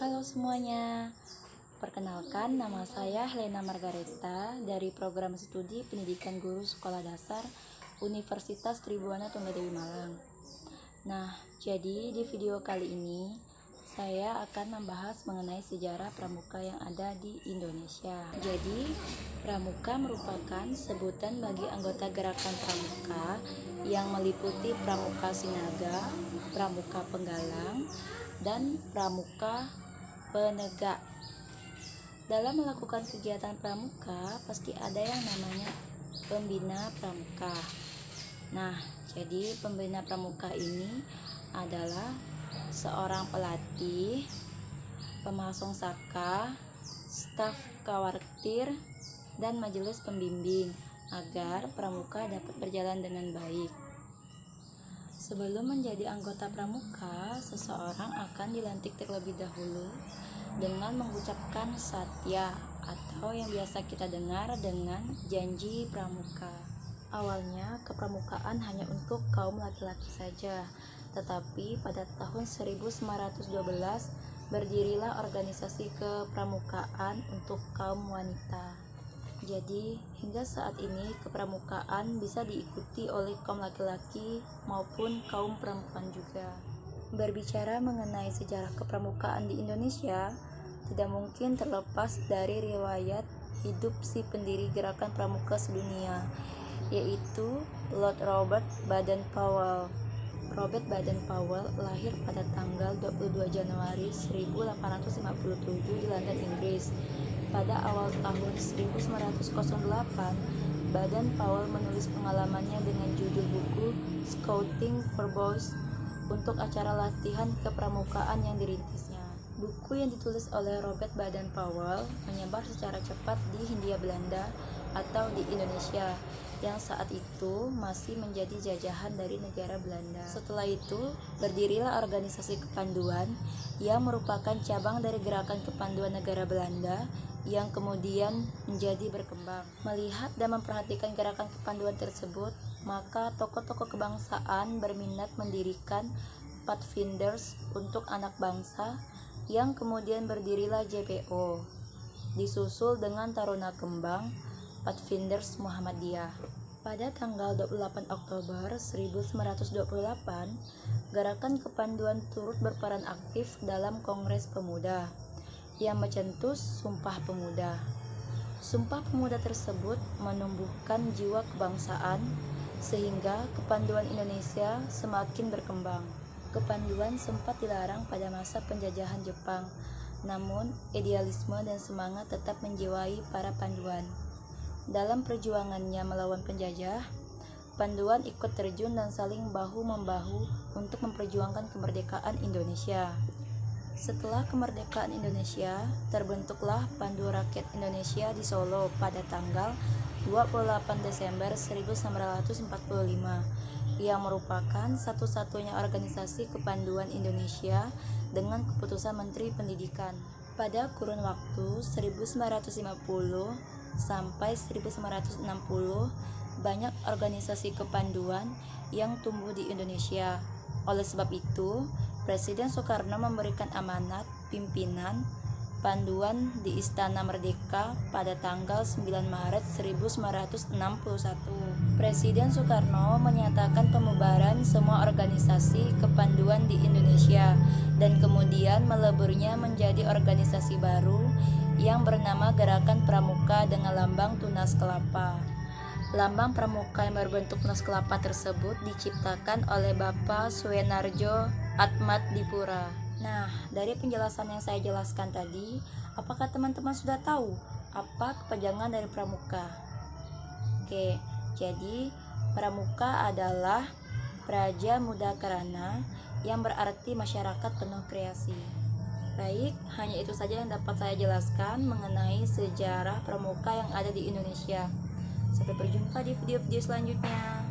Halo semuanya, perkenalkan nama saya Helena Margareta dari program studi pendidikan guru sekolah dasar Universitas Tribhuwana Tunggadewi Malang. Nah, jadi di video kali ini saya akan membahas mengenai sejarah pramuka yang ada di Indonesia. Jadi, pramuka merupakan sebutan bagi anggota gerakan pramuka yang meliputi pramuka sinaga, pramuka penggalang, dan pramuka penegak. Dalam melakukan kegiatan pramuka pasti ada yang namanya pembina pramuka. Nah, jadi pembina pramuka ini adalah seorang pelatih, pemasong saka, staf kawartir, dan majelis pembimbing agar pramuka dapat berjalan dengan baik. Sebelum menjadi anggota pramuka, seseorang akan dilantik terlebih dahulu dengan mengucapkan satya atau yang biasa kita dengar dengan janji pramuka. Awalnya kepramukaan hanya untuk kaum laki-laki saja, tetapi pada tahun 1912 berdirilah organisasi kepramukaan untuk kaum wanita. Jadi, hingga saat ini kepramukaan bisa diikuti oleh kaum laki-laki maupun kaum perempuan juga. Berbicara mengenai sejarah kepramukaan di Indonesia, tidak mungkin terlepas dari riwayat hidup si pendiri gerakan pramuka sedunia, yaitu Lord Robert Baden-Powell. Robert Baden-Powell lahir pada tanggal 22 Januari 1857 di London, Inggris. Pada awal tahun 1908, Baden-Powell menulis pengalamannya dengan judul buku Scouting for Boys untuk acara latihan kepramukaan yang dirintisnya. Buku yang ditulis oleh Robert Baden-Powell menyebar secara cepat di Hindia Belanda atau di Indonesia yang saat itu masih menjadi jajahan dari negara Belanda. Setelah itu, berdirilah organisasi kepanduan yang merupakan cabang dari gerakan kepanduan negara Belanda yang kemudian menjadi berkembang. Melihat dan memperhatikan gerakan kepanduan tersebut, maka tokoh-tokoh kebangsaan berminat mendirikan Pathfinders untuk anak bangsa yang kemudian berdirilah JPO, disusul dengan Taruna Kembang Pathfinders Muhammadiyah. Pada tanggal 28 Oktober 1928, gerakan kepanduan turut berperan aktif dalam Kongres Pemuda yang mencetus Sumpah Pemuda. Sumpah Pemuda tersebut menumbuhkan jiwa kebangsaan sehingga kepanduan Indonesia semakin berkembang. Kepanduan sempat dilarang pada masa penjajahan Jepang, namun idealisme dan semangat tetap menjiwai para panduan. Dalam perjuangannya melawan penjajah, panduan ikut terjun dan saling bahu-membahu untuk memperjuangkan kemerdekaan Indonesia. Setelah kemerdekaan Indonesia, terbentuklah Pandu Rakyat Indonesia di Solo pada tanggal 28 Desember 1945 yang merupakan satu-satunya organisasi kepanduan Indonesia dengan keputusan Menteri Pendidikan. Pada kurun waktu 1950 sampai 1960, banyak organisasi kepanduan yang tumbuh di Indonesia. Oleh sebab itu, Presiden Soekarno memberikan amanat pimpinan panduan di Istana Merdeka pada tanggal 9 Maret 1961. Presiden Soekarno menyatakan pembubaran semua organisasi kepanduan di Indonesia dan kemudian meleburnya menjadi organisasi baru yang bernama Gerakan Pramuka dengan lambang tunas kelapa. Lambang pramuka yang berbentuk tunas kelapa tersebut diciptakan oleh Bapak Suenarjo Atmadipura. Nah, dari penjelasan yang saya jelaskan tadi, apakah teman-teman sudah tahu apa kepanjangan dari pramuka? Oke, jadi pramuka adalah Praja Muda Karana yang berarti masyarakat penuh kreasi. Baik, hanya itu saja yang dapat saya jelaskan mengenai sejarah pramuka yang ada di Indonesia. Sampai berjumpa di video-video selanjutnya.